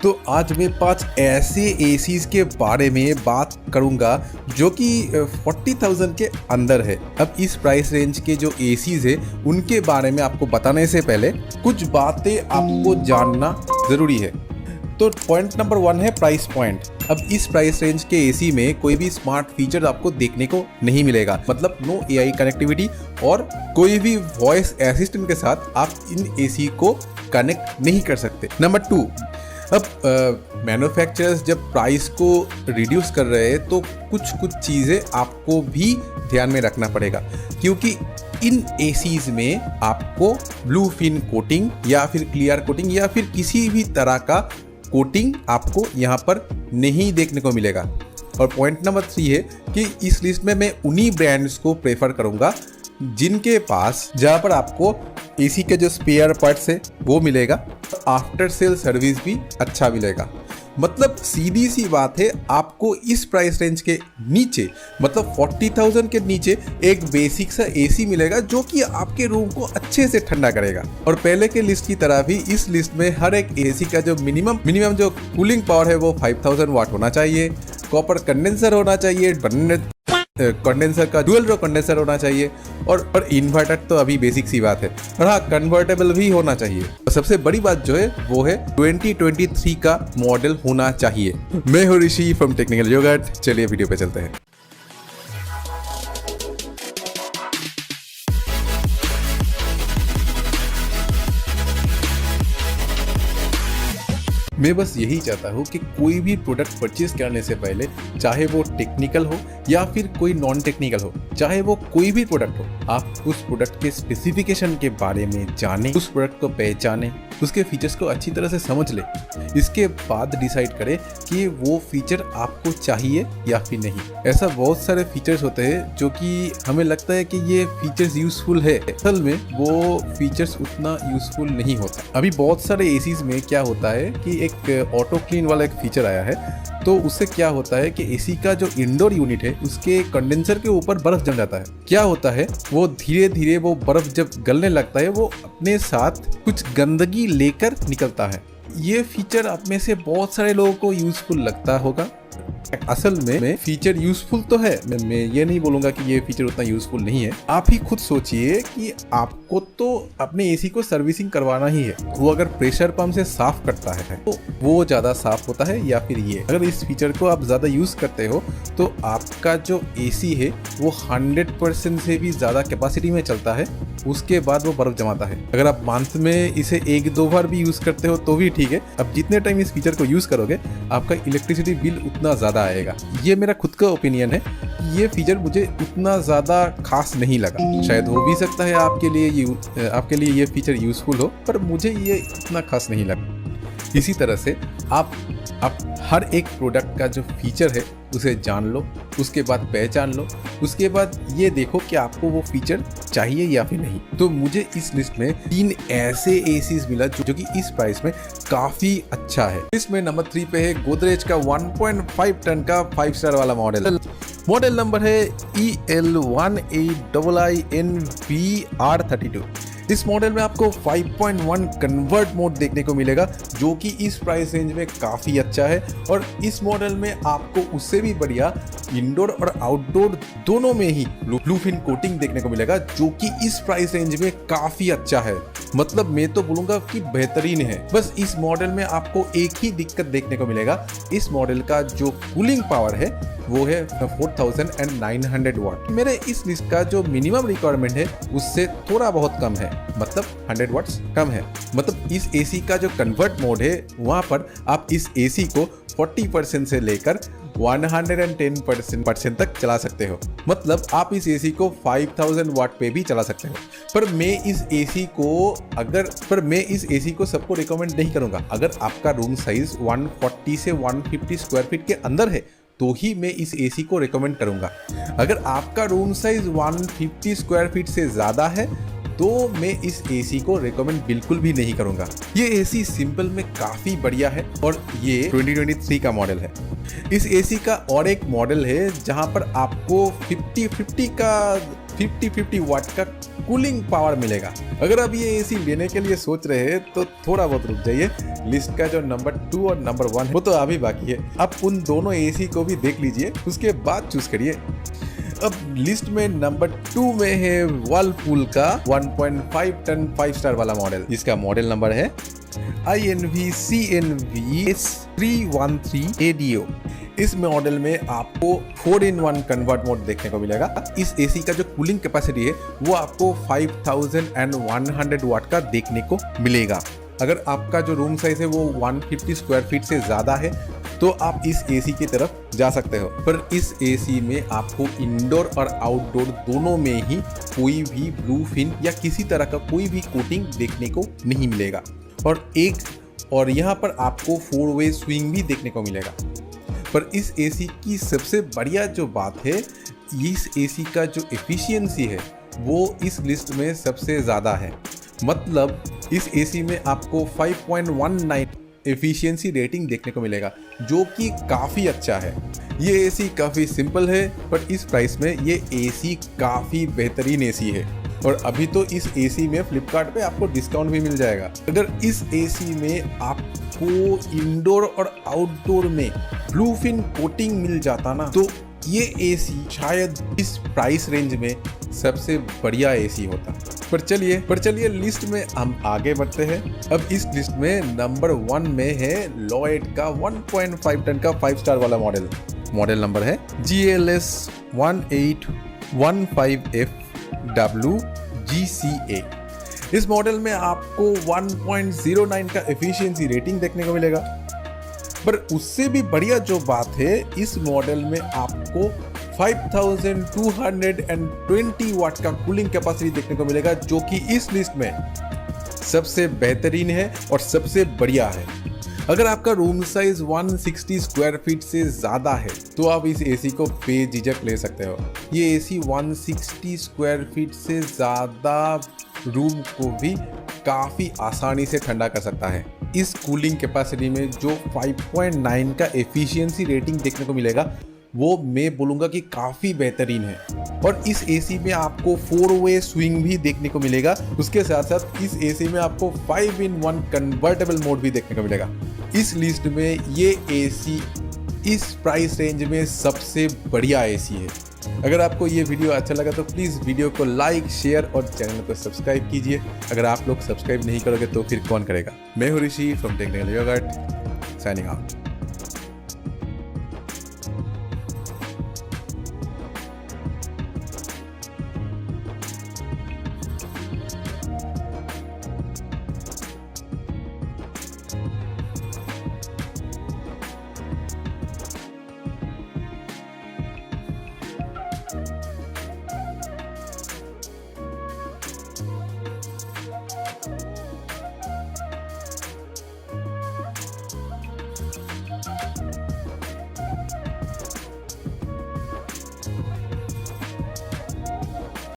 तो आज मैं 5 ऐसे एसीज के बारे में बात करूंगा जो कि 40,000 के अंदर है। अब इस प्राइस रेंज के जो एसीज है उनके बारे में आपको बताने से पहले कुछ बातें आपको जानना ज़रूरी है। तो पॉइंट नंबर 1 है प्राइस पॉइंट। अब इस प्राइस रेंज के एसी में कोई भी स्मार्ट फीचर आपको देखने को नहीं मिलेगा, मतलब नो एआई कनेक्टिविटी और कोई भी वॉइस असिस्टेंट के साथ आप इन एसी को कनेक्ट नहीं कर सकते। नंबर 2, अब मैन्युफैक्चरर्स जब प्राइस को रिड्यूस कर रहे हैं तो कुछ चीज़ें आपको भी ध्यान में रखना पड़ेगा, क्योंकि इन एसीज में आपको ब्लू फिन कोटिंग या फिर क्लियर कोटिंग या फिर किसी भी तरह का कोटिंग आपको यहाँ पर नहीं देखने को मिलेगा। और पॉइंट नंबर 3 है कि इस लिस्ट में मैं उन्हीं ब्रांड्स को प्रेफर करूँगा जिनके पास जहाँ पर आपको एसी के जो स्पेयर पार्ट्स है वो मिलेगा, आफ्टर सेल सर्विस भी अच्छा मिलेगा। मतलब सीधी सी बात है, आपको इस प्राइस रेंज के नीचे मतलब 40,000 के नीचे एक बेसिक सा एसी मिलेगा जो कि आपके रूम को अच्छे से ठंडा करेगा। और पहले के लिस्ट की तरह भी इस लिस्ट में हर एक एसी का जो मिनिमम जो कूलिंग पावर है वो 5000 वाट होना चाहिए, कॉपर कंडेंसर होना चाहिए, कंडेंसर का डुअल रो कंडेंसर होना चाहिए और इन्वर्टर तो अभी बेसिक सी बात है, और हाँ कन्वर्टेबल भी होना चाहिए। तो सबसे बड़ी बात जो है वो है 2023 का मॉडल होना चाहिए। मैं हूं ऋषि फ्रॉम टेक्निकल योगर्ट। चलिए वीडियो पे चलते हैं। मैं बस यही चाहता हूँ कि कोई भी प्रोडक्ट परचेज करने से पहले, चाहे वो टेक्निकल हो या फिर कोई नॉन टेक्निकल हो, चाहे वो कोई भी प्रोडक्ट हो, आप उस प्रोडक्ट के स्पेसिफिकेशन के बारे में जानें, उस प्रोडक्ट को पहचानें, उसके फीचर्स को अच्छी तरह से समझ लें। इसके बाद डिसाइड करें कि वो फीचर आपको चाहिए या फिर नहीं। ऐसा बहुत सारे फीचर्स होते हैं जो कि हमें लगता है कि ये फीचर्स यूजफुल है, असल में वो फीचर्स उतना यूजफुल नहीं होता। अभी बहुत सारे एसीज में क्या होता है कि एक ऑटो क्लीन वाला एक फीचर आया है, तो उससे क्या होता है कि एसी का जो इंडोर यूनिट है उसके कंडेंसर के ऊपर बर्फ जम जाता है। क्या होता है, वो धीरे धीरे वो बर्फ जब गलने लगता है वो अपने साथ कुछ गंदगी लेकर निकलता है। ये फीचर आप में से बहुत सारे लोगों को यूजफुल लगता होगा। असल में फीचर यूजफुल तो है, मैं ये नहीं बोलूंगा कि ये फीचर उतना यूजफुल नहीं है। आप ही खुद सोचिए कि आपको तो अपने एसी को सर्विसिंग करवाना ही है, वो अगर प्रेशर पंप से साफ करता है तो वो ज्यादा साफ होता है या फिर ये, अगर इस फीचर को आप ज्यादा यूज करते हो तो आपका जो एसी है वो 100% से भी ज्यादा कैपेसिटी में चलता है, उसके बाद वो बर्फ जमाता है। अगर आप मंथ में इसे 1-2 बार भी यूज करते हो तो भी ठीक है। अब जितने टाइम इस फीचर को यूज करोगे आपका इलेक्ट्रिसिटी बिल उतना ज्यादा आएगा। ये मेरा खुद का ओपिनियन है। ये फीचर मुझे उतना ज्यादा खास नहीं लगा। शायद हो भी सकता है आपके लिए ये फीचर यूजफुल हो, पर मुझे ये इतना खास नहीं लगा। इसी तरह से आप हर एक प्रोडक्ट का जो फीचर है उसे जान लो, उसके बाद पहचान लो, उसके बाद ये देखो कि आपको वो फीचर चाहिए या फिर नहीं। तो मुझे इस लिस्ट में 3 ऐसे एसीज मिला जो कि इस प्राइस में काफी अच्छा है। लिस्ट में नंबर 3 पे है गोदरेज का 1.5 टन का 5 स्टार वाला मॉडल नंबर है EL18IINVR32। इस मॉडल में आपको 5.1 कन्वर्ट मोड देखने को मिलेगा जो कि इस प्राइस रेंज में काफ़ी अच्छा है। और इस मॉडल में आपको उससे भी बढ़िया इंडोर और आउटडोर दोनों में ही ब्लू फिन कोटिंग देखने को मिलेगा जो कि इस प्राइस रेंज में काफ़ी अच्छा है। मतलब मैं तो बोलूँगा कि बेहतरीन है। बस इस मॉडल में आपको एक ही दिक्कत देखने को मिलेगा, इस मॉडल का जो कूलिंग पावर है वो है 4900 वाट। मेरे इस लिस्ट का जो मिनिमम रिक्वायरमेंट है उससे थोड़ा बहुत कम है, मतलब 100 वाट्स कम है। मतलब इस एसी का जो कन्वर्ट मोड है वहाँ पर आप इस एसी को 40% से लेकर 110% तक चला सकते हो। मतलब आप इस एसी को 5000 वाट पे भी चला सकते हो। पर मैं इस एसी को सबको रिकमेंड नहीं करूँगा। अगर आपका रूम साइज 140 से 150 स्क्वायर फीट के अंदर है तो ही मैं इस एसी को रिकमेंड करूंगा। अगर आपका रूम साइज 150 स्क्वायर फीट से ज़्यादा है तो मैं इस एसी को रिकमेंड बिल्कुल भी नहीं करूंगा। ये एसी सिंपल में काफ़ी बढ़िया है और ये 2023 का मॉडल है। इस एसी का और एक मॉडल है जहां पर आपको 50-50 50-50 वाट का कूलिंग पावर मिलेगा। अगर आप ये एसी लेने के लिए सोच रहे हैं तो थोड़ा बहुत रुक जाइए, लिस्ट का जो नंबर 2 और नंबर 1 वो तो अभी बाकी है। आप उन दोनों एसी को भी देख लीजिए, उसके बाद चूज करिए। अब लिस्ट में नंबर 2 में है वर्लपूल का 1.5 टन 5 स्टार वाला मॉडल, जिसका मॉडल नंबर है INV-CNV-313ADO। इस मॉडल में आपको 4-in-1 कन्वर्ट मोड देखने को मिलेगा। इस एसी का जो कूलिंग कैपेसिटी है वो आपको 5100 वाट का देखने को मिलेगा। अगर आपका जो रूम साइज है वो 150 स्क्वायर फीट से ज़्यादा है तो आप इस एसी की तरफ जा सकते हो। पर इस एसी में आपको इंडोर और आउटडोर दोनों में ही कोई भी ब्लूफिन या किसी तरह का कोई भी कोटिंग देखने को नहीं मिलेगा। और यहाँ पर आपको 4-वे स्विंग भी देखने को मिलेगा। पर इस एसी की सबसे बढ़िया जो बात है, इस एसी का जो एफिशिएंसी है वो इस लिस्ट में सबसे ज़्यादा है। मतलब इस एसी में आपको 5.19 एफिशिएंसी रेटिंग देखने को मिलेगा, जो कि काफ़ी अच्छा है। ये एसी काफ़ी सिंपल है, पर इस प्राइस में ये एसी काफ़ी बेहतरीन एसी है। और अभी तो इस एसी में फ्लिपकार्ट पे आपको डिस्काउंट भी मिल जाएगा। अगर इस एसी में आपको इंडोर और आउटडोर में ब्लूफिन कोटिंग मिल जाता ना, तो ये एसी शायद इस प्राइस रेंज में सबसे बढ़िया एसी होता। पर चलिए लिस्ट में हम आगे बढ़ते हैं। अब इस लिस्ट में नंबर 1 में है लॉयड का 1.5 टन का 5 स्टार वाला मॉडल। मॉडल नंबर है GLS1815FWGCA। इस मॉडल में आपको 1.09 का एफिशिएंसी रेटिंग देखने को मिलेगा। पर उससे भी बढ़िया जो बात है, इस मॉडल में आपको 5220 वाट का कूलिंग कैपेसिटी देखने को मिलेगा, जो कि इस लिस्ट में सबसे बेहतरीन है और सबसे बढ़िया है। अगर आपका रूम साइज 160 स्क्वायर फीट से ज़्यादा है तो आप इस एसी को बेझिझक ले सकते हो। ये एसी 160 स्क्वायर फीट से ज़्यादा रूम को भी काफ़ी आसानी से ठंडा कर सकता है। इस कूलिंग कैपेसिटी में जो 5.9 का एफिशिएंसी रेटिंग देखने को मिलेगा वो मैं बोलूँगा कि काफ़ी बेहतरीन है। और इस एसी में आपको 4-वे स्विंग भी देखने को मिलेगा। उसके साथ साथ इस एसी में आपको 5-in-1 कन्वर्टेबल मोड भी देखने को मिलेगा। इस लिस्ट में ये एसी इस प्राइस रेंज में सबसे बढ़िया एसी है। अगर आपको ये वीडियो अच्छा लगा तो प्लीज़ वीडियो को लाइक, शेयर और चैनल को सब्सक्राइब कीजिए। अगर आप लोग सब्सक्राइब नहीं करोगे तो फिर कौन करेगा। मैं हूँ Rishi from technical yoga, signing out.